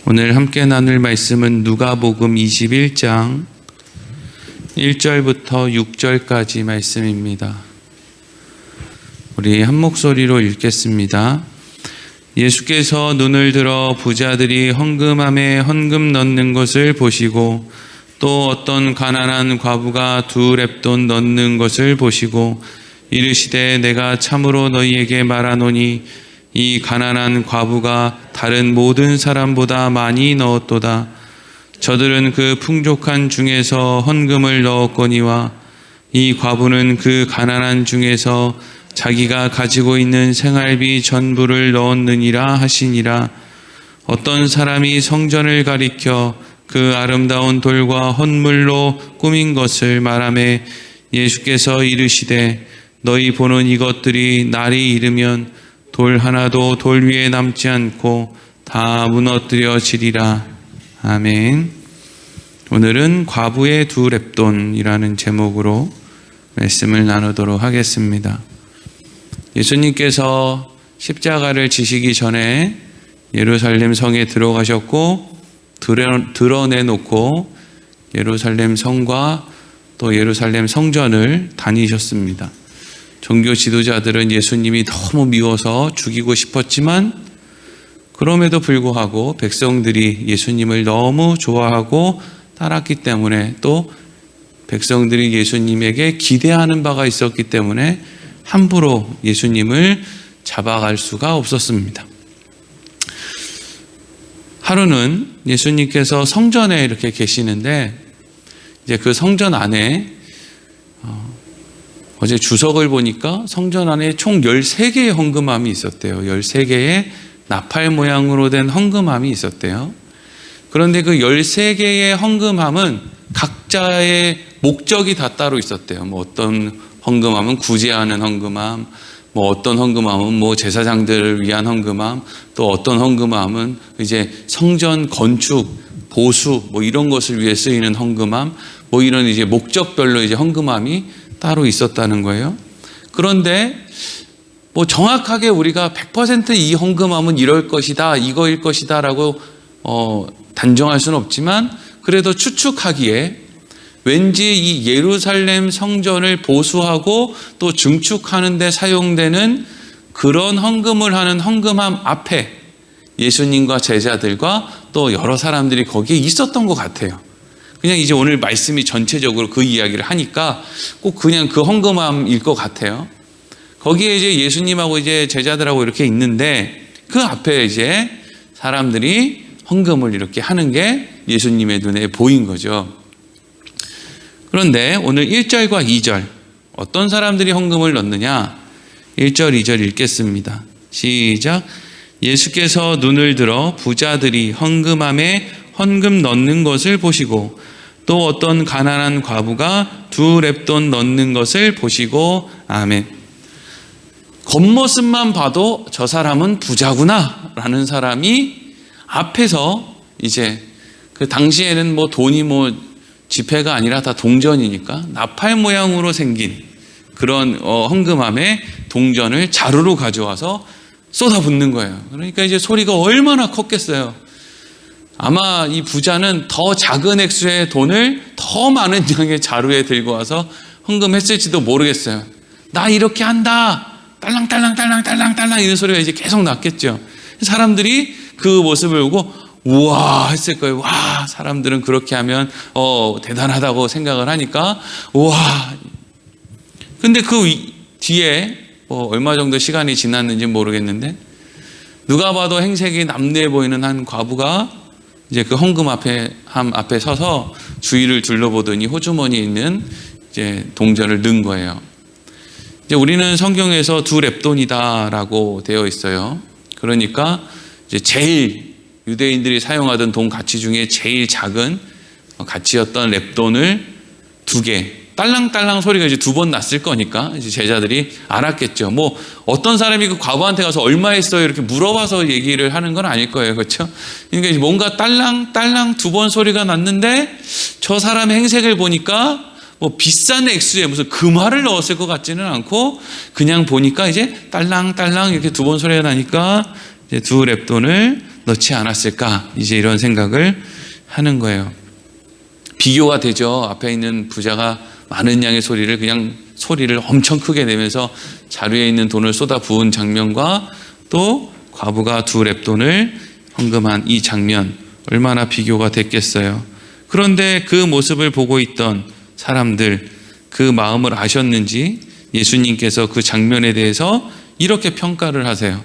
오늘 함께 나눌 말씀은 누가복음 21장 1절부터 6절까지 말씀입니다. 우리 한 목소리로 읽겠습니다. 예수께서 눈을 들어 부자들이 헌금함에 헌금 넣는 것을 보시고 또 어떤 가난한 과부가 2렙돈 넣는 것을 보시고 이르시되 내가 참으로 너희에게 말하노니 이 가난한 과부가 다른 모든 사람보다 많이 넣었도다. 저들은 그 풍족한 중에서 헌금을 넣었거니와 이 과부는 그 가난한 중에서 자기가 가지고 있는 생활비 전부를 넣었느니라 하시니라. 어떤 사람이 성전을 가리켜 그 아름다운 돌과 헌물로 꾸민 것을 말하매 예수께서 이르시되 너희 보는 이것들이 날이 이르면 돌 하나도 돌 위에 남지 않고 다 무너뜨려지리라. 아멘. 오늘은 과부의 2렙돈이라는 제목으로 말씀을 나누도록 하겠습니다. 예수님께서 십자가를 지시기 전에 예루살렘 성에 들어가셨고 드러내놓고 예루살렘 성과 또 예루살렘 성전을 다니셨습니다. 종교 지도자들은 예수님이 너무 미워서 죽이고 싶었지만 그럼에도 불구하고 백성들이 예수님을 너무 좋아하고 따랐기 때문에 또 백성들이 예수님에게 기대하는 바가 있었기 때문에 함부로 예수님을 잡아갈 수가 없었습니다. 하루는 예수님께서 성전에 이렇게 계시는데 이제 그 성전 안에 어제 주석을 보니까 성전 안에 총 13개의 헌금함이 있었대요. 13개의 나팔 모양으로 된 헌금함이 있었대요. 그런데 그 13개의 헌금함은 각자의 목적이 다 따로 있었대요. 뭐 어떤 헌금함은 구제하는 헌금함, 뭐 어떤 헌금함은 뭐 제사장들을 위한 헌금함, 또 어떤 헌금함은 이제 성전 건축, 보수 뭐 이런 것을 위해 쓰이는 헌금함, 뭐 이런 이제 목적별로 이제 헌금함이 따로 있었다는 거예요. 그런데 뭐 정확하게 우리가 100% 이 헌금함은 이럴 것이다, 이거일 것이다 라고 단정할 수는 없지만 그래도 추측하기에 왠지 이 예루살렘 성전을 보수하고 또 증축하는 데 사용되는 그런 헌금을 하는 헌금함 앞에 예수님과 제자들과 또 여러 사람들이 거기에 있었던 것 같아요. 그냥 이제 오늘 말씀이 전체적으로 그 이야기를 하니까 꼭 그냥 그 헌금함일 것 같아요. 거기에 이제 예수님하고 이제 제자들하고 이렇게 있는데 그 앞에 이제 사람들이 헌금을 이렇게 하는 게 예수님의 눈에 보인 거죠. 그런데 오늘 1절과 2절 어떤 사람들이 헌금을 넣느냐? 1절, 2절 읽겠습니다. 시작. 예수께서 눈을 들어 부자들이 헌금함에 헌금 넣는 것을 보시고 또 어떤 가난한 과부가 2렙돈 넣는 것을 보시고 아멘. 겉모습만 봐도 저 사람은 부자구나 라는 사람이 앞에서 이제 그 당시에는 뭐 돈이 뭐 지폐가 아니라 다 동전이니까 나팔 모양으로 생긴 그런 헌금함에 동전을 자루로 가져와서 쏟아붓는 거예요. 그러니까 이제 소리가 얼마나 컸겠어요. 아마 이 부자는 더 작은 액수의 돈을 더 많은 양의 자루에 들고 와서 헌금했을지도 모르겠어요. 나 이렇게 한다. 딸랑딸랑딸랑딸랑딸랑 이런 소리가 이제 계속 났겠죠. 사람들이 그 모습을 보고 우와 했을 거예요. 와, 사람들은 그렇게 하면 대단하다고 생각을 하니까 우와. 근데 그 뒤에 얼마 정도 시간이 지났는지 모르겠는데 누가 봐도 행색이 남루해 보이는 한 과부가 이제 그 헌금 앞에 서서 주위를 둘러보더니 호주머니에 있는 이제 동전을 넣은 거예요. 이제 우리는 성경에서 2렙돈이다라고 되어 있어요. 그러니까 이제 제일 유대인들이 사용하던 돈 가치 중에 제일 작은 가치였던 렙돈을 2개, 딸랑딸랑 소리가 이제 2번 났을 거니까 이제 제자들이 알았겠죠. 뭐 어떤 사람이 그 과부한테 가서 얼마 했어요 이렇게 물어봐서 얘기를 하는 건 아닐 거예요, 그렇죠? 그러니까 뭔가 딸랑딸랑 2번 소리가 났는데 저 사람의 행색을 보니까 뭐 비싼 액수에 무슨 금화를 넣었을 것 같지는 않고 그냥 보니까 이제 딸랑딸랑 이렇게 2번 소리가 나니까 이제 2렙돈을 넣지 않았을까? 이제 이런 생각을 하는 거예요. 비교가 되죠. 앞에 있는 부자가 많은 양의 소리를 엄청 크게 내면서 자루에 있는 돈을 쏟아 부은 장면과 또 과부가 2렙돈을 헌금한 이 장면, 얼마나 비교가 됐겠어요. 그런데 그 모습을 보고 있던 사람들, 그 마음을 아셨는지 예수님께서 그 장면에 대해서 이렇게 평가를 하세요.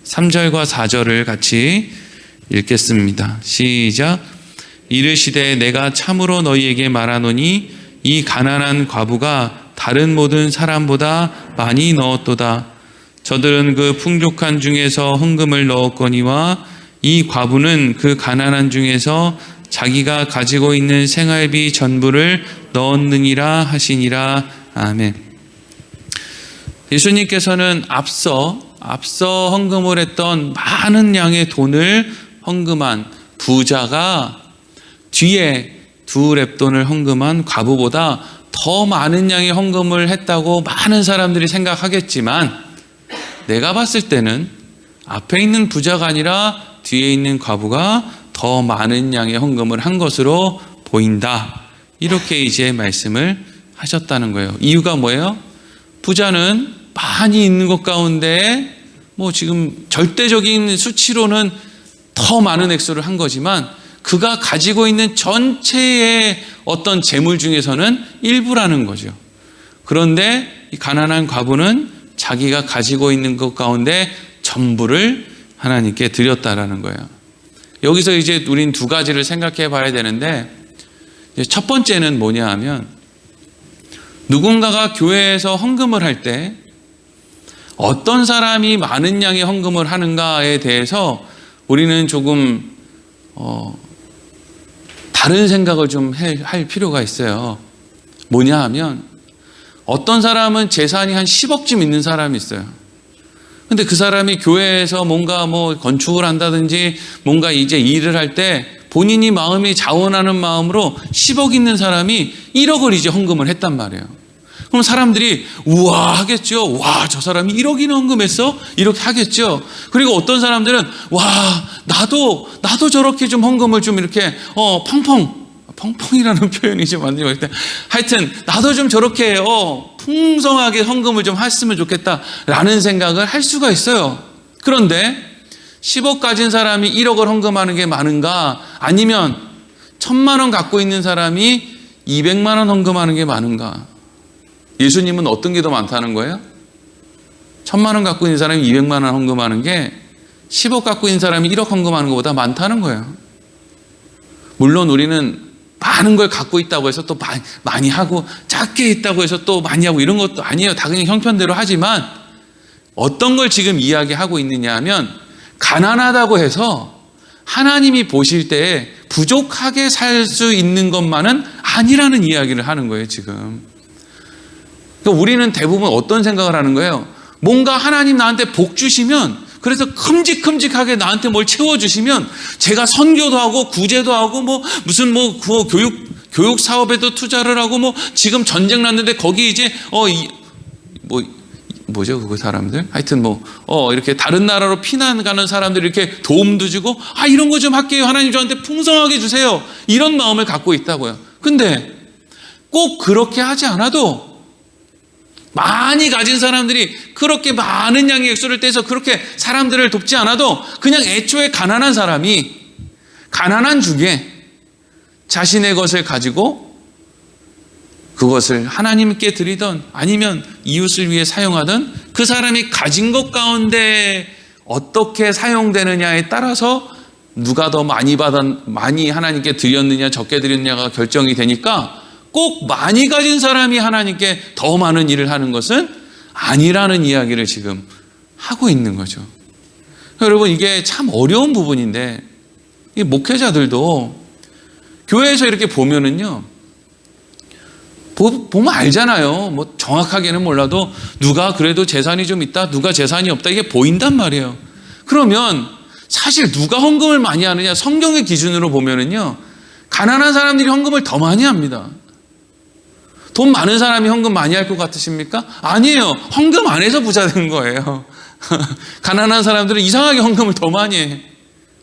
3절과 4절을 같이 읽겠습니다. 시작. 이르시되 내가 참으로 너희에게 말하노니 이 가난한 과부가 다른 모든 사람보다 많이 넣었도다. 저들은 그 풍족한 중에서 헌금을 넣었거니와 이 과부는 그 가난한 중에서 자기가 가지고 있는 생활비 전부를 넣었느니라 하시니라. 아멘. 예수님께서는 앞서 헌금을 했던 많은 양의 돈을 헌금한 부자가 뒤에 2렙돈을 헌금한 과부보다 더 많은 양의 헌금을 했다고 많은 사람들이 생각하겠지만, 내가 봤을 때는 앞에 있는 부자가 아니라 뒤에 있는 과부가 더 많은 양의 헌금을 한 것으로 보인다. 이렇게 이제 말씀을 하셨다는 거예요. 이유가 뭐예요? 부자는 많이 있는 것 가운데 지금 절대적인 수치로는 더 많은 액수를 한 거지만 그가 가지고 있는 전체의 어떤 재물 중에서는 일부라는 거죠. 그런데 이 가난한 과부는 자기가 가지고 있는 것 가운데 전부를 하나님께 드렸다라는 거예요. 여기서 이제 우린 2가지를 생각해 봐야 되는데, 첫 번째는 뭐냐 하면, 누군가가 교회에서 헌금을 할 때 어떤 사람이 많은 양의 헌금을 하는가에 대해서 우리는 조금 다른 생각을 좀 할 필요가 있어요. 뭐냐 하면, 어떤 사람은 재산이 한 10억쯤 있는 사람이 있어요. 근데 그 사람이 교회에서 뭔가 건축을 한다든지 뭔가 이제 일을 할 때 본인이 마음이 자원하는 마음으로 10억 있는 사람이 1억을 이제 헌금을 했단 말이에요. 그럼 사람들이 우와 하겠죠. 와, 저 사람이 1억이나 헌금했어? 이렇게 하겠죠. 그리고 어떤 사람들은 와, 나도 저렇게 좀 헌금을 좀 이렇게 펑펑이라는 표현이 좀 안 돼요. 하여튼 나도 좀 저렇게 풍성하게 헌금을 좀 했으면 좋겠다라는 생각을 할 수가 있어요. 그런데 10억 가진 사람이 1억을 헌금하는 게 많은가? 아니면 1,000만 원 갖고 있는 사람이 200만 원 헌금하는 게 많은가? 예수님은 어떤 게 더 많다는 거예요? 1,000만 원 갖고 있는 사람이 200만 원 헌금하는 게 10억 갖고 있는 사람이 1억 헌금하는 것보다 많다는 거예요. 물론 우리는 많은 걸 갖고 있다고 해서 또 많이 하고, 작게 있다고 해서 또 많이 하고 이런 것도 아니에요. 다 그냥 형편대로 하지만, 어떤 걸 지금 이야기하고 있느냐 하면, 가난하다고 해서 하나님이 보실 때 부족하게 살 수 있는 것만은 아니라는 이야기를 하는 거예요, 지금. 그러니까 우리는 대부분 어떤 생각을 하는 거예요? 뭔가 하나님 나한테 복 주시면, 그래서 큼직큼직하게 나한테 뭘 채워주시면 제가 선교도 하고 구제도 하고 무슨 교육 사업에도 투자를 하고 지금 전쟁 났는데 거기 이제 뭐죠 그 사람들? 하여튼 이렇게 다른 나라로 피난 가는 사람들 이렇게 도움도 주고 이런 거 좀 할게요. 하나님 저한테 풍성하게 주세요. 이런 마음을 갖고 있다고요. 근데 꼭 그렇게 하지 않아도, 많이 가진 사람들이 그렇게 많은 양의 액수를 떼서 그렇게 사람들을 돕지 않아도 그냥 애초에 가난한 사람이 가난한 중에 자신의 것을 가지고 그것을 하나님께 드리던 아니면 이웃을 위해 사용하던 그 사람이 가진 것 가운데 어떻게 사용되느냐에 따라서 누가 더 많이 하나님께 드렸느냐 적게 드렸느냐가 결정이 되니까, 꼭 많이 가진 사람이 하나님께 더 많은 일을 하는 것은 아니라는 이야기를 지금 하고 있는 거죠. 여러분, 이게 참 어려운 부분인데, 이 목회자들도 교회에서 이렇게 보면은요, 보면 알잖아요. 정확하게는 몰라도 누가 그래도 재산이 좀 있다, 누가 재산이 없다, 이게 보인단 말이에요. 그러면 사실 누가 헌금을 많이 하느냐, 성경의 기준으로 보면은요, 가난한 사람들이 헌금을 더 많이 합니다. 돈 많은 사람이 헌금 많이 할 것 같으십니까? 아니에요. 헌금 안 해서 부자 된 거예요. 가난한 사람들은 이상하게 헌금을 더 많이 해.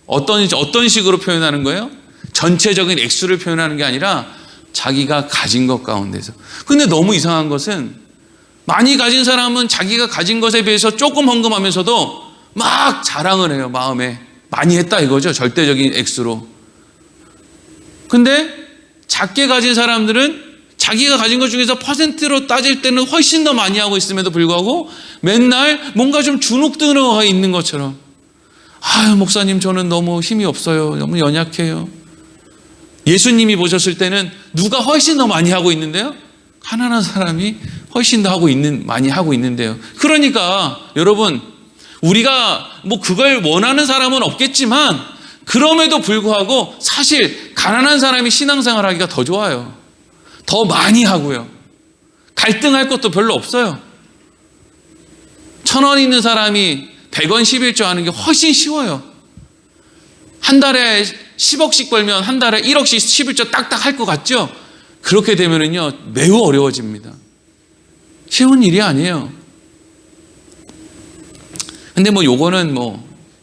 어떤 식으로 표현하는 거예요? 전체적인 액수를 표현하는 게 아니라 자기가 가진 것 가운데서. 근데 너무 이상한 것은 많이 가진 사람은 자기가 가진 것에 비해서 조금 헌금하면서도 막 자랑을 해요. 마음에 많이 했다 이거죠. 절대적인 액수로. 근데 작게 가진 사람들은 자기가 가진 것 중에서 퍼센트로 따질 때는 훨씬 더 많이 하고 있음에도 불구하고 맨날 뭔가 좀 주눅들어 있는 것처럼, 아유 목사님 저는 너무 힘이 없어요. 너무 연약해요. 예수님이 보셨을 때는 누가 훨씬 더 많이 하고 있는데요? 가난한 사람이 훨씬 더 많이 하고 있는데요. 그러니까 여러분, 우리가 뭐 그걸 원하는 사람은 없겠지만 그럼에도 불구하고 사실 가난한 사람이 신앙생활 하기가 더 좋아요. 더 많이 하고요. 갈등할 것도 별로 없어요. 1,000원 있는 사람이 100원 11조 하는 게 훨씬 쉬워요. 한 달에 10억씩 벌면 한 달에 1억씩 11조 딱딱 할 것 같죠? 그렇게 되면은요, 매우 어려워집니다. 쉬운 일이 아니에요. 근데 요거는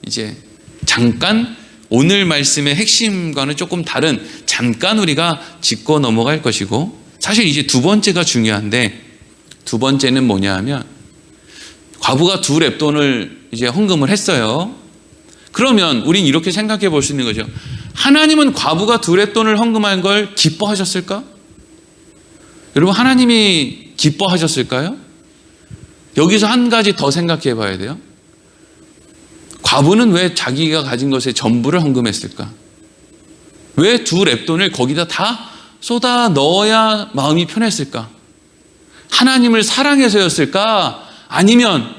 이제 잠깐 오늘 말씀의 핵심과는 조금 다른, 잠깐 우리가 짚고 넘어갈 것이고, 사실 이제 두 번째가 중요한데, 두 번째는 뭐냐 하면, 과부가 2렙돈을 이제 헌금을 했어요. 그러면 우린 이렇게 생각해 볼 수 있는 거죠. 하나님은 과부가 2렙돈을 헌금한 걸 기뻐하셨을까? 여러분, 하나님이 기뻐하셨을까요? 여기서 한 가지 더 생각해 봐야 돼요. 과부는 왜 자기가 가진 것의 전부를 헌금했을까? 왜 2렙돈을 거기다 다 쏟아 넣어야 마음이 편했을까? 하나님을 사랑해서였을까? 아니면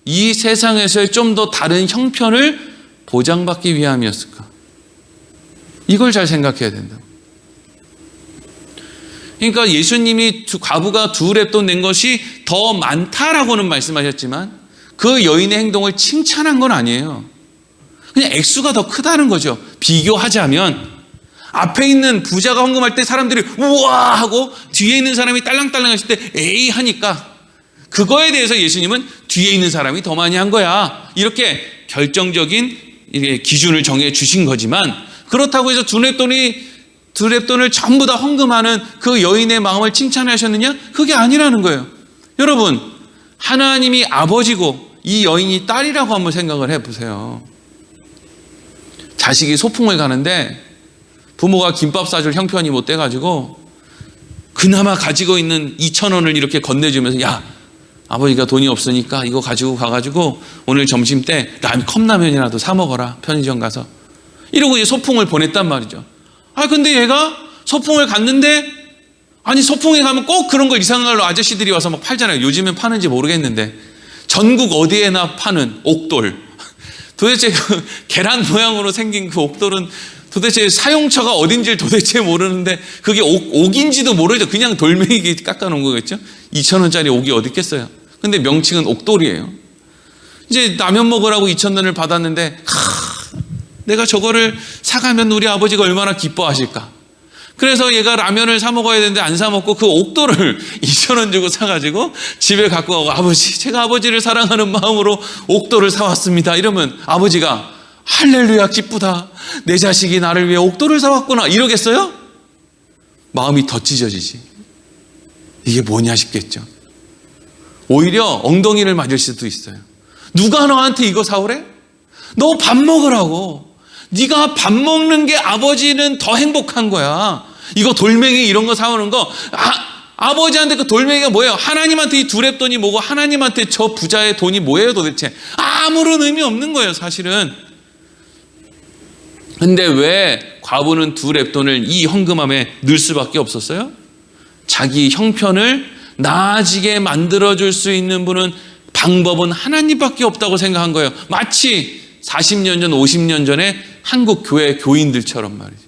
이 세상에서의 좀 더 다른 형편을 보장받기 위함이었을까? 이걸 잘 생각해야 된다. 그러니까 예수님이 과부가 2렙돈 낸 것이 더 많다라고는 말씀하셨지만 그 여인의 행동을 칭찬한 건 아니에요. 그냥 액수가 더 크다는 거죠. 비교하자면 앞에 있는 부자가 헌금할 때 사람들이 우와 하고 뒤에 있는 사람이 딸랑딸랑 했을 때 에이 하니까 그거에 대해서 예수님은 뒤에 있는 사람이 더 많이 한 거야. 이렇게 결정적인 기준을 정해 주신 거지만, 그렇다고 해서 2렙돈을 전부 다 헌금하는 그 여인의 마음을 칭찬하셨느냐? 그게 아니라는 거예요. 여러분, 하나님이 아버지고 이 여인이 딸이라고 한번 생각을 해보세요. 자식이 소풍을 가는데 부모가 김밥 싸줄 형편이 못 돼가지고 그나마 가지고 있는 2,000원을 이렇게 건네주면서, 야, 아버지가 돈이 없으니까 이거 가지고 가가지고 오늘 점심 때 컵라면이라도 사 먹어라, 편의점 가서. 이러고 이제 소풍을 보냈단 말이죠. 근데 얘가 소풍을 갔는데, 아니 소풍에 가면 꼭 그런 걸 이상한 걸로 아저씨들이 와서 막 팔잖아요. 요즘엔 파는지 모르겠는데 전국 어디에나 파는 옥돌. 도대체 그 계란 모양으로 생긴 그 옥돌은 도대체 사용처가 어딘지를 도대체 모르는데 그게 옥인지도 모르죠. 그냥 돌멩이 깎아놓은 거겠죠. 2,000원짜리 옥이 어디 있겠어요. 근데 명칭은 옥돌이에요. 이제 라면 먹으라고 2,000원을 받았는데 내가 저거를 사가면 우리 아버지가 얼마나 기뻐하실까. 그래서 얘가 라면을 사 먹어야 되는데 안 사 먹고 그 옥돌을 2,000원 주고 사가지고 집에 갖고 가고, 아버지 제가 아버지를 사랑하는 마음으로 옥돌을 사왔습니다. 이러면 아버지가 할렐루야 기쁘다, 내 자식이 나를 위해 옥돌을 사왔구나 이러겠어요? 마음이 더 찢어지지. 이게 뭐냐 싶겠죠. 오히려 엉덩이를 맞을 수도 있어요. 누가 너한테 이거 사오래? 너 밥 먹으라고. 네가 밥 먹는 게 아버지는 더 행복한 거야. 이거 돌멩이 이런 거 사오는 거, 아버지한테 그 돌멩이가 뭐예요? 하나님한테 이 2렙돈이 뭐고 하나님한테 저 부자의 돈이 뭐예요 도대체? 아무런 의미 없는 거예요 사실은. 근데 왜 과부는 2렙돈을 이 헌금함에 넣을 수밖에 없었어요? 자기 형편을 나아지게 만들어줄 수 있는 방법은 하나님밖에 없다고 생각한 거예요. 마치 40년 전, 50년 전에 한국 교회 교인들처럼 말이죠.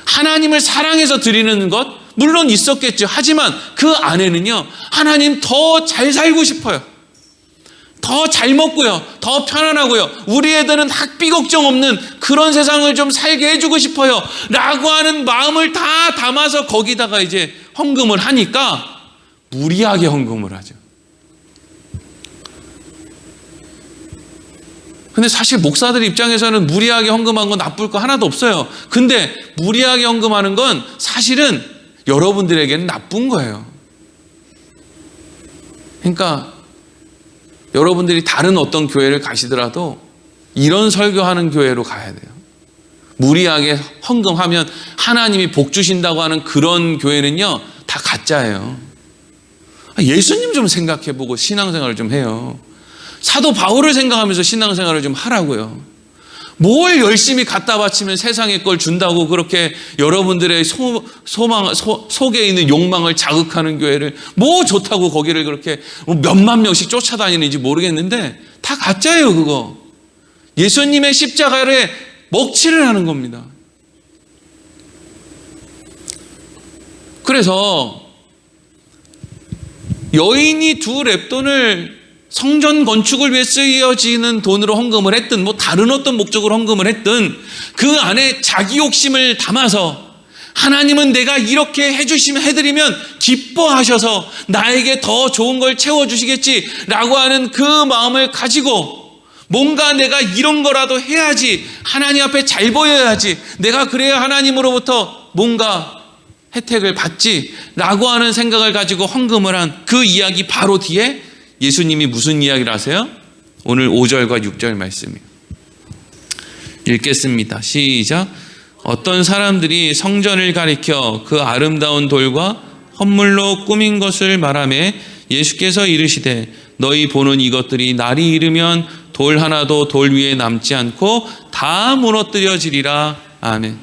하나님을 사랑해서 드리는 것 물론 있었겠죠. 하지만 그 안에는요, 하나님 더 잘 살고 싶어요. 더 잘 먹고요. 더 편안하고요. 우리 애들은 학비 걱정 없는 그런 세상을 좀 살게 해주고 싶어요. 라고 하는 마음을 다 담아서 거기다가 이제 헌금을 하니까 무리하게 헌금을 하죠. 근데 사실 목사들 입장에서는 무리하게 헌금한 건 나쁠 거 하나도 없어요. 근데 무리하게 헌금하는 건 사실은 여러분들에게는 나쁜 거예요. 그러니까 여러분들이 다른 어떤 교회를 가시더라도 이런 설교하는 교회로 가야 돼요. 무리하게 헌금하면 하나님이 복 주신다고 하는 그런 교회는요, 다 가짜예요. 예수님 좀 생각해보고 신앙생활을 좀 해요. 사도 바울을 생각하면서 신앙생활을 좀 하라고요. 뭘 열심히 갖다 바치면 세상의 걸 준다고 그렇게 여러분들의 속에 있는 욕망을 자극하는 교회를 뭐 좋다고 거기를 그렇게 몇만 명씩 쫓아다니는지 모르겠는데 다 가짜예요, 그거. 예수님의 십자가에 먹칠을 하는 겁니다. 그래서 여인이 2렙돈을 성전 건축을 위해 쓰여지는 돈으로 헌금을 했든 뭐 다른 어떤 목적으로 헌금을 했든 그 안에 자기 욕심을 담아서 하나님은 내가 이렇게 해드리면 기뻐하셔서 나에게 더 좋은 걸 채워주시겠지라고 하는 그 마음을 가지고 뭔가 내가 이런 거라도 해야지, 하나님 앞에 잘 보여야지, 내가 그래야 하나님으로부터 뭔가 혜택을 받지라고 하는 생각을 가지고 헌금을 한 그 이야기 바로 뒤에 예수님이 무슨 이야기를 하세요? 오늘 5절과 6절 말씀이에요. 읽겠습니다. 시작. 어떤 사람들이 성전을 가리켜 그 아름다운 돌과 헌물로 꾸민 것을 말하며 예수께서 이르시되 너희 보는 이것들이 날이 이르면 돌 하나도 돌 위에 남지 않고 다 무너뜨려지리라. 아멘.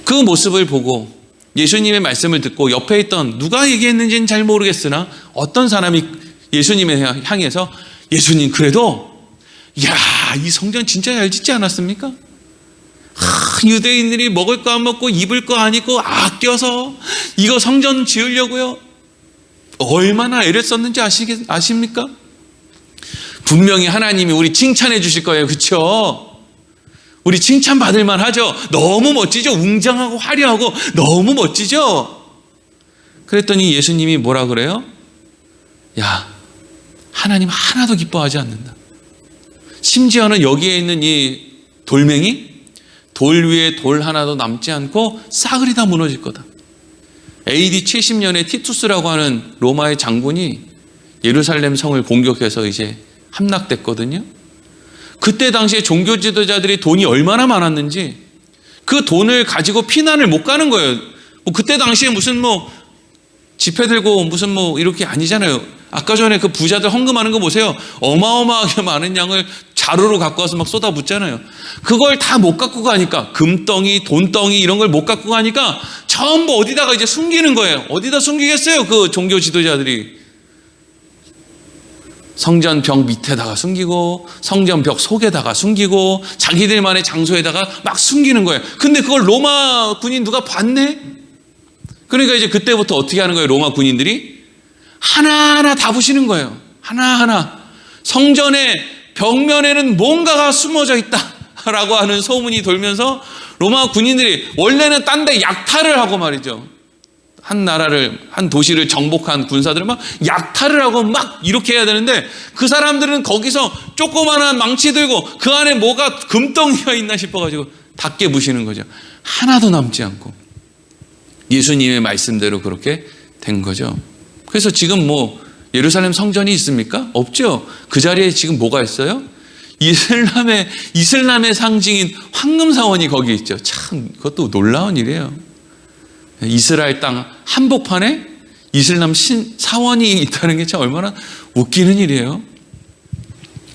그 모습을 보고 예수님의 말씀을 듣고 옆에 있던 누가 얘기했는지는 잘 모르겠으나 어떤 사람이 예수님에 향해서 예수님 그래도 이 성전 진짜 잘 짓지 않았습니까? 유대인들이 먹을 거 안 먹고 입을 거 안 입고 아껴서 이거 성전 지으려고요. 얼마나 애를 썼는지 아십니까? 분명히 하나님이 우리 칭찬해 주실 거예요. 그렇죠? 우리 칭찬받을 만하죠. 너무 멋지죠. 웅장하고 화려하고 너무 멋지죠. 그랬더니 예수님이 뭐라 그래요? 하나님 하나도 기뻐하지 않는다. 심지어는 여기에 있는 이 돌멩이, 돌 위에 돌 하나도 남지 않고 싸그리 다 무너질 거다. AD 70년에 티투스라고 하는 로마의 장군이 예루살렘 성을 공격해서 이제 함락됐거든요. 그때 당시에 종교 지도자들이 돈이 얼마나 많았는지 그 돈을 가지고 피난을 못 가는 거예요. 그때 당시에 무슨 지폐 들고 무슨 이렇게 아니잖아요. 아까 전에 그 부자들 헌금하는 거 보세요. 어마어마하게 많은 양을 자루로 갖고 와서 막 쏟아붓잖아요. 그걸 다 못 갖고 가니까 금덩이, 돈덩이 이런 걸 못 갖고 가니까 전부 어디다가 이제 숨기는 거예요. 어디다 숨기겠어요? 그 종교 지도자들이. 성전 벽 밑에다가 숨기고 성전 벽 속에다가 숨기고 자기들만의 장소에다가 막 숨기는 거예요. 근데 그걸 로마 군인 누가 봤네? 그러니까 이제 그때부터 어떻게 하는 거예요? 로마 군인들이 하나하나 다 부시는 거예요. 하나하나. 성전의 벽면에는 뭔가가 숨어져 있다라고 하는 소문이 돌면서 로마 군인들이 원래는 딴 데 약탈을 하고 말이죠. 한 나라를, 한 도시를 정복한 군사들은 막 약탈을 하고 막 이렇게 해야 되는데 그 사람들은 거기서 조그마한 망치 들고 그 안에 뭐가 금덩이가 있나 싶어가지고 다 깨부시는 거죠. 하나도 남지 않고. 예수님의 말씀대로 그렇게 된 거죠. 그래서 지금 예루살렘 성전이 있습니까? 없죠. 그 자리에 지금 뭐가 있어요? 이슬람의 상징인 황금사원이 거기 있죠. 참 그것도 놀라운 일이에요. 이스라엘 땅 한복판에 이슬람 사원이 있다는 게 참 얼마나 웃기는 일이에요.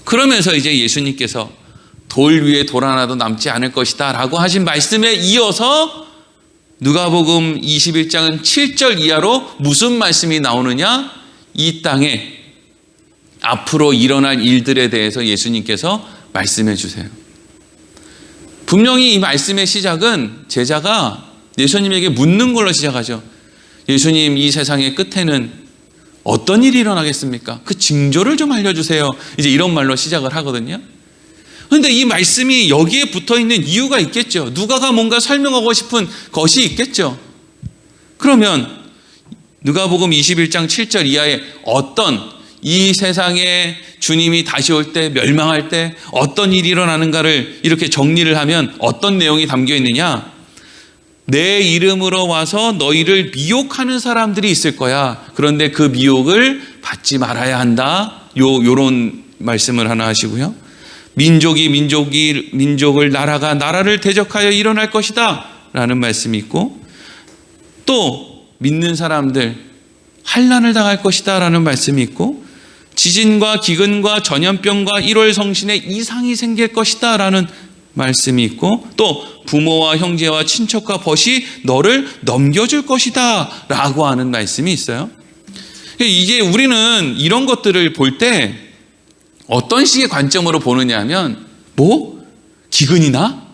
그러면서 이제 예수님께서 돌 위에 돌 하나도 남지 않을 것이다 라고 하신 말씀에 이어서 누가복음 21장은 7절 이하로 무슨 말씀이 나오느냐? 이 땅에 앞으로 일어날 일들에 대해서 예수님께서 말씀해 주세요. 분명히 이 말씀의 시작은 제자가 예수님에게 묻는 걸로 시작하죠. 예수님, 이 세상의 끝에는 어떤 일이 일어나겠습니까? 그 징조를 좀 알려주세요. 이제 이런 말로 시작을 하거든요. 그런데 이 말씀이 여기에 붙어 있는 이유가 있겠죠. 누가가 뭔가 설명하고 싶은 것이 있겠죠. 그러면 누가복음 21장 7절 이하에 어떤 이 세상에 주님이 다시 올 때, 멸망할 때 어떤 일이 일어나는가를 이렇게 정리를 하면 어떤 내용이 담겨 있느냐? 내 이름으로 와서 너희를 미혹하는 사람들이 있을 거야. 그런데 그 미혹을 받지 말아야 한다. 요런 말씀을 하나 하시고요. 민족이 민족을, 나라가 나라를 대적하여 일어날 것이다 라는 말씀이 있고, 또 믿는 사람들 환난을 당할 것이다 라는 말씀이 있고, 지진과 기근과 전염병과 1월 성신에 이상이 생길 것이다 라는 말씀이 있고, 또 부모와 형제와 친척과 벗이 너를 넘겨줄 것이다 라고 하는 말씀이 있어요. 이게 우리는 이런 것들을 볼 때 어떤 식의 관점으로 보느냐 하면, 뭐? 기근이나?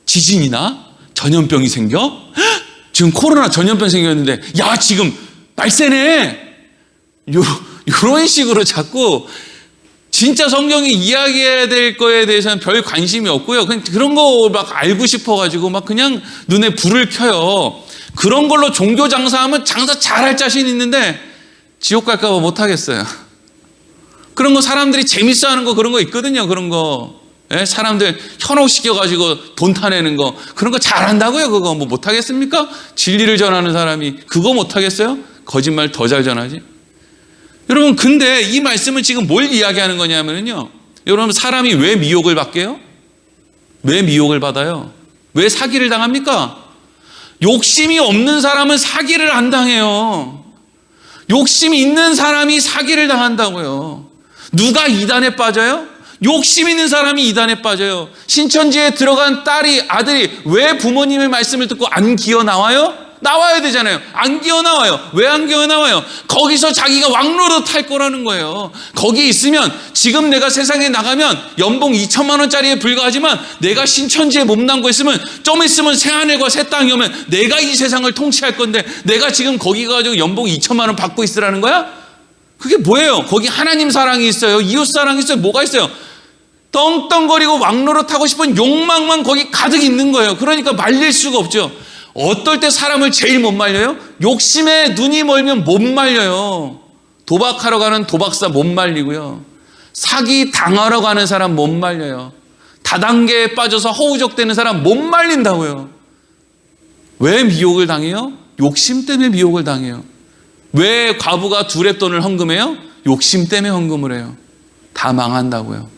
지진이나? 전염병이 생겨? 지금 코로나 전염병 생겼는데, 야, 지금 말세네! 이런 식으로 자꾸 진짜 성경이 이야기해야 될 거에 대해서는 별 관심이 없고요. 그냥 그런 거 막 알고 싶어가지고 막 그냥 눈에 불을 켜요. 그런 걸로 종교 장사하면 장사 잘할 자신 있는데 지옥 갈까봐 못하겠어요. 그런 거 사람들이 재밌어 하는 거 그런 거 있거든요. 그런 거. 예? 사람들 현혹시켜가지고 돈 타내는 거. 그런 거 잘한다고요. 그거 뭐 못하겠습니까? 진리를 전하는 사람이 그거 못하겠어요? 거짓말 더 잘 전하지. 여러분, 근데 이 말씀은 지금 뭘 이야기하는 거냐면요. 여러분, 사람이 왜 미혹을 받게요? 왜 미혹을 받아요? 왜 사기를 당합니까? 욕심이 없는 사람은 사기를 안 당해요. 욕심이 있는 사람이 사기를 당한다고요. 누가 이단에 빠져요? 욕심 있는 사람이 이단에 빠져요. 신천지에 들어간 아들이 왜 부모님의 말씀을 듣고 안 기어 나와요? 나와야 되잖아요. 안 기어 나와요. 왜 안 기어 나와요? 거기서 자기가 왕로로 탈 거라는 거예요. 거기 있으면 지금 내가 세상에 나가면 연봉 2천만 원짜리에 불과하지만 내가 신천지에 몸담고 있으면 좀 있으면 새하늘과 새 땅이 오면 내가 이 세상을 통치할 건데 내가 지금 거기 가지고 연봉 2천만 원 받고 있으라는 거야? 그게 뭐예요? 거기 하나님 사랑이 있어요. 이웃 사랑이 있어요. 뭐가 있어요? 떵떵거리고 왕로로 타고 싶은 욕망만 거기 가득 있는 거예요. 그러니까 말릴 수가 없죠. 어떨 때 사람을 제일 못 말려요? 욕심에 눈이 멀면 못 말려요. 도박하러 가는 도박사 못 말리고요. 사기 당하러 가는 사람 못 말려요. 다단계에 빠져서 허우적대는 사람 못 말린다고요. 왜 미혹을 당해요? 욕심 때문에 미혹을 당해요. 왜 과부가 2렙돈을 헌금해요? 욕심 때문에 헌금을 해요. 다 망한다고요.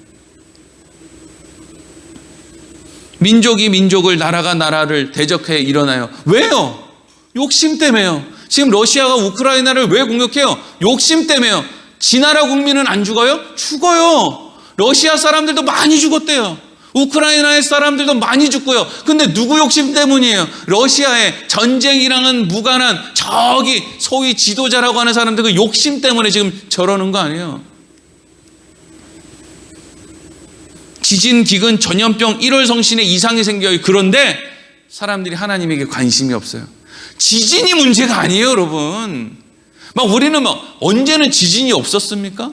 민족이 민족을, 나라가 나라를 대적해 일어나요. 왜요? 욕심 때문에요. 지금 러시아가 우크라이나를 왜 공격해요? 욕심 때문에요. 지 나라 국민은 안 죽어요? 죽어요. 러시아 사람들도 많이 죽었대요. 우크라이나의 사람들도 많이 죽고요. 근데 누구 욕심 때문이에요? 러시아의 전쟁이랑은 무관한 저기 소위 지도자라고 하는 사람들 그 욕심 때문에 지금 저러는 거 아니에요? 지진, 기근, 전염병, 1월 성신에 이상이 생겨요. 그런데 사람들이 하나님에게 관심이 없어요. 지진이 문제가 아니에요, 여러분. 막 우리는 막 언제는 지진이 없었습니까?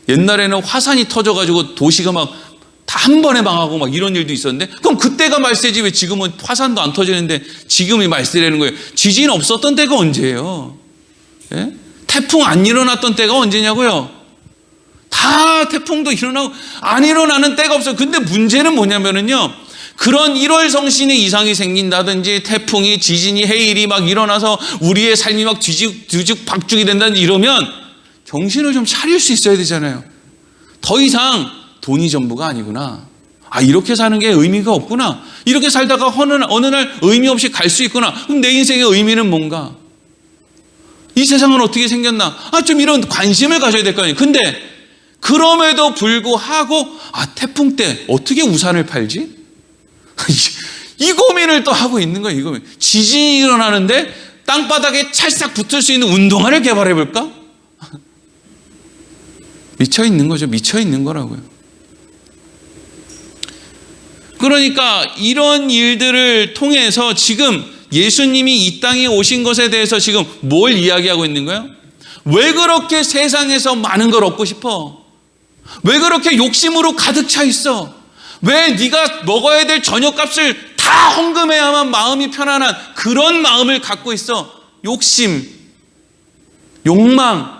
옛날에는 화산이 터져가지고 도시가 막 다 한 번에 망하고 막 이런 일도 있었는데, 그럼 그때가 말세지 왜 지금은 화산도 안 터지는데 지금이 말세라는 거예요? 지진 없었던 때가 언제예요? 예? 태풍 안 일어났던 때가 언제냐고요? 다 태풍도 일어나고 안 일어나는 때가 없어요. 근데 문제는 뭐냐면은요, 그런 1월 성신에 이상이 생긴다든지 태풍이, 지진이, 해일이 막 일어나서 우리의 삶이 막 뒤죽박죽이 된다든지 이러면 정신을 좀 차릴 수 있어야 되잖아요. 더 이상 돈이 전부가 아니구나. 아, 이렇게 사는 게 의미가 없구나. 이렇게 살다가 어느 날 의미 없이 갈 수 있구나. 그럼 내 인생의 의미는 뭔가? 이 세상은 어떻게 생겼나? 아, 좀 이런 관심을 가져야 될 거 아니에요. 근데 그럼에도 불구하고 태풍 때 어떻게 우산을 팔지? 이 고민을 또 하고 있는 거예요. 이 고민. 지진이 일어나는데 땅바닥에 찰싹 붙을 수 있는 운동화를 개발해 볼까? 미쳐 있는 거죠. 미쳐 있는 거라고요. 그러니까 이런 일들을 통해서 지금 예수님이 이 땅에 오신 것에 대해서 지금 뭘 이야기하고 있는 거예요? 왜 그렇게 세상에서 많은 걸 얻고 싶어? 왜 그렇게 욕심으로 가득 차 있어? 왜 네가 먹어야 될 저녁값을 다 헌금해야만 마음이 편안한 그런 마음을 갖고 있어? 욕심, 욕망.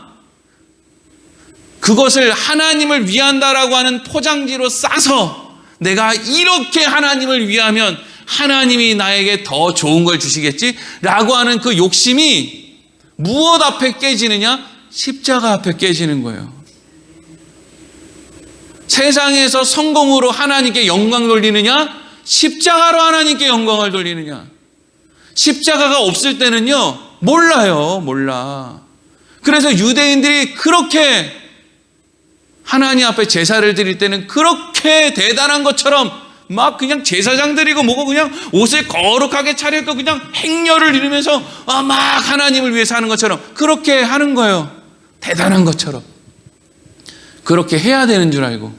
그것을 하나님을 위한다라고 하는 포장지로 싸서 내가 이렇게 하나님을 위하면 하나님이 나에게 더 좋은 걸 주시겠지라고 하는 그 욕심이 무엇 앞에 깨지느냐? 십자가 앞에 깨지는 거예요. 세상에서 성공으로 하나님께 영광 돌리느냐? 십자가로 하나님께 영광을 돌리느냐? 십자가가 없을 때는요, 몰라. 그래서 유대인들이 그렇게 하나님 앞에 제사를 드릴 때는 그렇게 대단한 것처럼 막 그냥 제사장 드리고 뭐고 그냥 옷을 거룩하게 차려입고 그냥 행렬을 이루면서 막 하나님을 위해서 하는 것처럼 그렇게 하는 거예요. 대단한 것처럼. 그렇게 해야 되는 줄 알고.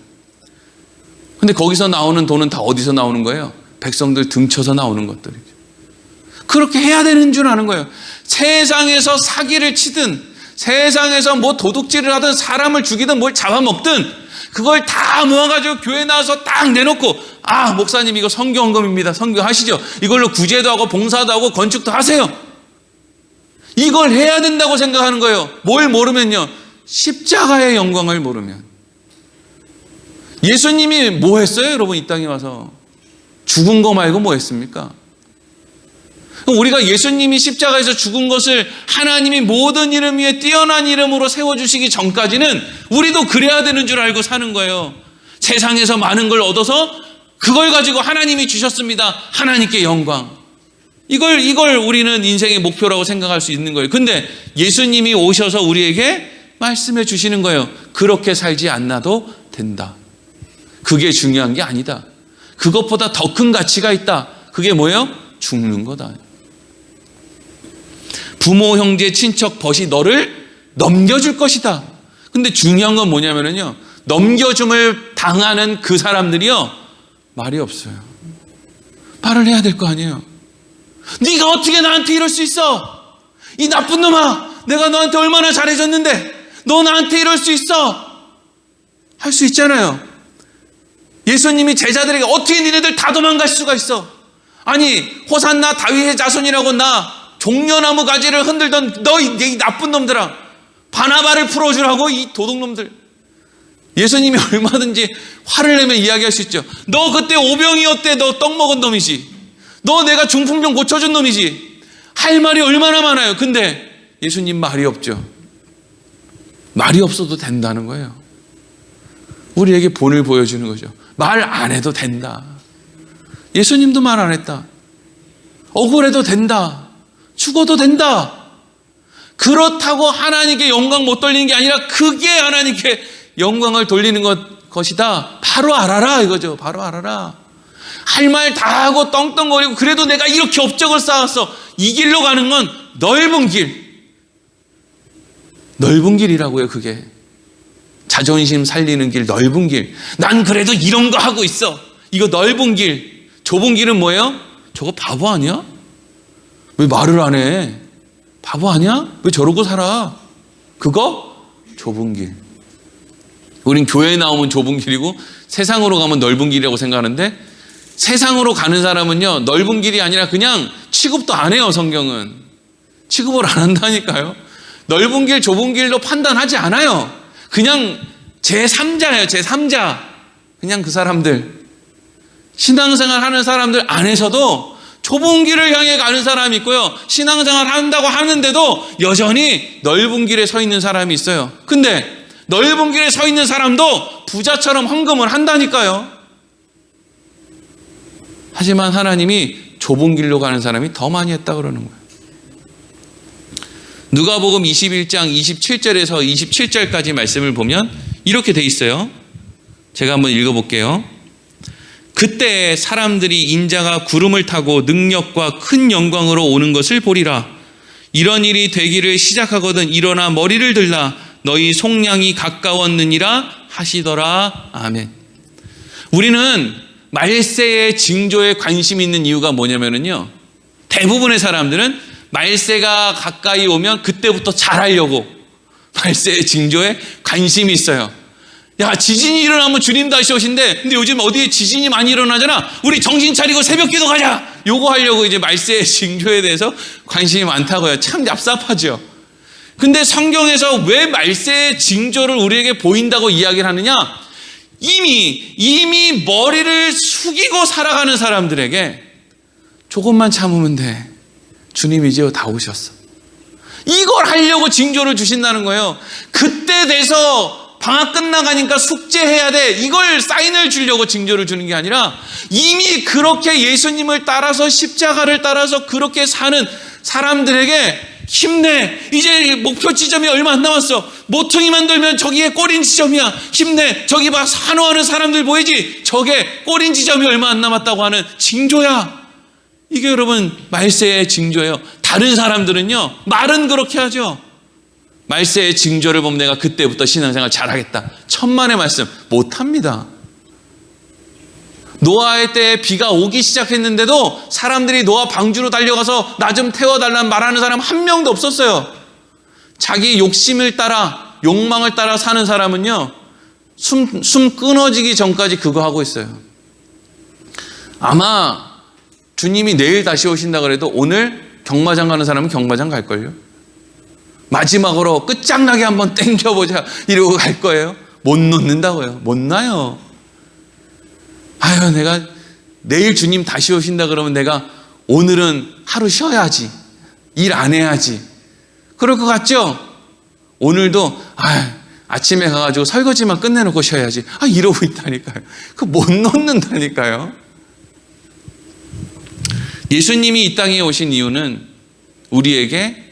근데 거기서 나오는 돈은 다 어디서 나오는 거예요? 백성들 등쳐서 나오는 것들이죠. 그렇게 해야 되는 줄 아는 거예요. 세상에서 사기를 치든 세상에서 뭐 도둑질을 하든 사람을 죽이든 뭘 잡아먹든 그걸 다 모아가지고 교회 나와서 딱 내놓고 목사님 이거 선교헌금입니다. 선교하시죠. 이걸로 구제도 하고 봉사도 하고 건축도 하세요. 이걸 해야 된다고 생각하는 거예요. 뭘 모르면요. 십자가의 영광을 모르면. 예수님이 뭐 했어요? 여러분 이 땅에 와서. 죽은 거 말고 뭐 했습니까? 우리가 예수님이 십자가에서 죽은 것을 하나님이 모든 이름 위에 뛰어난 이름으로 세워주시기 전까지는 우리도 그래야 되는 줄 알고 사는 거예요. 세상에서 많은 걸 얻어서 그걸 가지고 하나님이 주셨습니다. 하나님께 영광. 이걸 우리는 인생의 목표라고 생각할 수 있는 거예요. 근데 예수님이 오셔서 우리에게 말씀해 주시는 거예요. 그렇게 살지 않아도 된다. 그게 중요한 게 아니다. 그것보다 더 큰 가치가 있다. 그게 뭐예요? 죽는 거다. 부모, 형제, 친척, 벗이 너를 넘겨줄 것이다. 근데 중요한 건 뭐냐면요. 넘겨줌을 당하는 그 사람들이요. 말이 없어요. 말을 해야 될 거 아니에요. 네가 어떻게 나한테 이럴 수 있어? 이 나쁜 놈아. 내가 너한테 얼마나 잘해줬는데 너 나한테 이럴 수 있어? 할 수 있잖아요. 예수님이 제자들에게 어떻게 니네들 다 도망갈 수가 있어? 아니 호산나 다윗의 자손이라고 나 종려나무 가지를 흔들던 너 이 나쁜 놈들아, 바나바를 풀어주라고 이 도둑놈들. 예수님이 얼마든지 화를 내면 이야기할 수 있죠. 너 그때 오병이었대. 너 떡 먹은 놈이지. 너 내가 중풍병 고쳐준 놈이지. 할 말이 얼마나 많아요. 근데 예수님 말이 없죠. 말이 없어도 된다는 거예요. 우리에게 본을 보여주는 거죠. 말 안 해도 된다. 예수님도 말 안 했다. 억울해도 된다. 죽어도 된다. 그렇다고 하나님께 영광 못 돌리는 게 아니라 그게 하나님께 영광을 돌리는 것이다. 바로 알아라 이거죠. 바로 알아라. 할 말 다 하고 떵떵거리고 그래도 내가 이렇게 업적을 쌓았어. 이 길로 가는 건 넓은 길. 넓은 길이라고요. 그게. 자존심 살리는 길, 넓은 길. 난 그래도 이런 거 하고 있어. 이거 넓은 길. 좁은 길은 뭐예요? 저거 바보 아니야? 왜 말을 안 해? 바보 아니야? 왜 저러고 살아? 그거 좁은 길. 우린 교회에 나오면 좁은 길이고 세상으로 가면 넓은 길이라고 생각하는데 세상으로 가는 사람은요, 넓은 길이 아니라 그냥 취급도 안 해요. 성경은 취급을 안 한다니까요. 넓은 길 좁은 길로 판단하지 않아요. 그냥 제3자예요. 제3자. 그냥 그 사람들, 신앙생활 하는 사람들 안에서도 좁은 길을 향해 가는 사람이 있고요. 신앙생활 한다고 하는데도 여전히 넓은 길에 서 있는 사람이 있어요. 근데 넓은 길에 서 있는 사람도 부자처럼 헌금을 한다니까요. 하지만 하나님이 좁은 길로 가는 사람이 더 많이 했다 그러는 거예요. 누가복음 21장 27절에서 27절까지 말씀을 보면 이렇게 돼 있어요. 제가 한번 읽어볼게요. 그때 사람들이 인자가 구름을 타고 능력과 큰 영광으로 오는 것을 보리라. 이런 일이 되기를 시작하거든 일어나 머리를 들라. 너희 속량이 가까웠느니라 하시더라. 아멘. 우리는 말세의 징조에 관심이 있는 이유가 뭐냐면요. 대부분의 사람들은 말세가 가까이 오면 그때부터 잘하려고 말세의 징조에 관심이 있어요. 야, 지진이 일어나면 주님 다시 오신대. 근데 요즘 어디에 지진이 많이 일어나잖아. 우리 정신 차리고 새벽기도 가자. 요거 하려고 이제 말세의 징조에 대해서 관심이 많다고요. 참 얍삽하죠. 근데 성경에서 왜 말세의 징조를 우리에게 보인다고 이야기를 하느냐? 이미 머리를 숙이고 살아가는 사람들에게 조금만 참으면 돼. 주님 이제 다 오셨어. 이걸 하려고 징조를 주신다는 거예요. 그때 돼서 방학 끝나가니까 숙제해야 돼. 이걸 사인을 주려고 징조를 주는 게 아니라 이미 그렇게 예수님을 따라서 십자가를 따라서 그렇게 사는 사람들에게 힘내. 이제 목표 지점이 얼마 안 남았어. 모퉁이만 돌면 저기에 꼬린 지점이야. 힘내. 저기 봐, 산호하는 사람들 보이지? 저게 꼬린 지점이 얼마 안 남았다고 하는 징조야. 이게 여러분 말세의 징조예요. 다른 사람들은요, 말은 그렇게 하죠. 말세의 징조를 보면 내가 그때부터 신앙생활 잘하겠다. 천만의 말씀 못합니다. 노아의 때에 비가 오기 시작했는데도 사람들이 노아 방주로 달려가서 나 좀 태워달라는 말하는 사람 한 명도 없었어요. 자기 욕심을 따라, 욕망을 따라 사는 사람은요, 숨 끊어지기 전까지 그거 하고 있어요. 아마 주님이 내일 다시 오신다 그래도 오늘 경마장 가는 사람은 경마장 갈걸요. 마지막으로 끝장나게 한번 땡겨보자 이러고 갈 거예요. 못 놓는다고요. 못 나요. 아유, 내가 내일 주님 다시 오신다 그러면 내가 오늘은 하루 쉬어야지. 일 안 해야지. 그럴 것 같죠? 오늘도 아침에 가가지고 설거지만 끝내놓고 쉬어야지. 이러고 있다니까요. 그거 못 놓는다니까요. 예수님이 이 땅에 오신 이유는 우리에게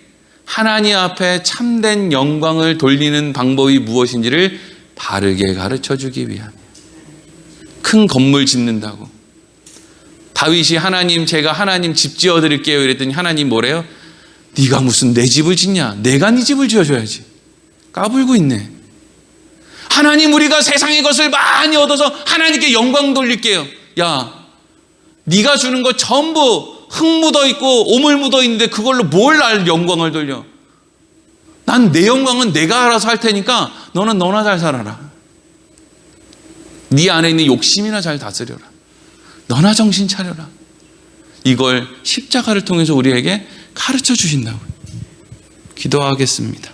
하나님 앞에 참된 영광을 돌리는 방법이 무엇인지를 바르게 가르쳐주기 위함이에요. 큰 건물 짓는다고. 다윗이 하나님, 제가 하나님 집 지어드릴게요 이랬더니 하나님 뭐래요? 네가 무슨 내 집을 짓냐? 내가 네 집을 지어줘야지. 까불고 있네. 하나님, 우리가 세상의 것을 많이 얻어서 하나님께 영광 돌릴게요. 야, 네가 주는 거 전부 흙 묻어 있고 오물 묻어 있는데 그걸로 뭘 날 영광을 돌려? 난 내 영광은 내가 알아서 할 테니까 너는 너나 잘 살아라. 네 안에 있는 욕심이나 잘 다스려라. 너나 정신 차려라. 이걸 십자가를 통해서 우리에게 가르쳐 주신다고요. 기도하겠습니다.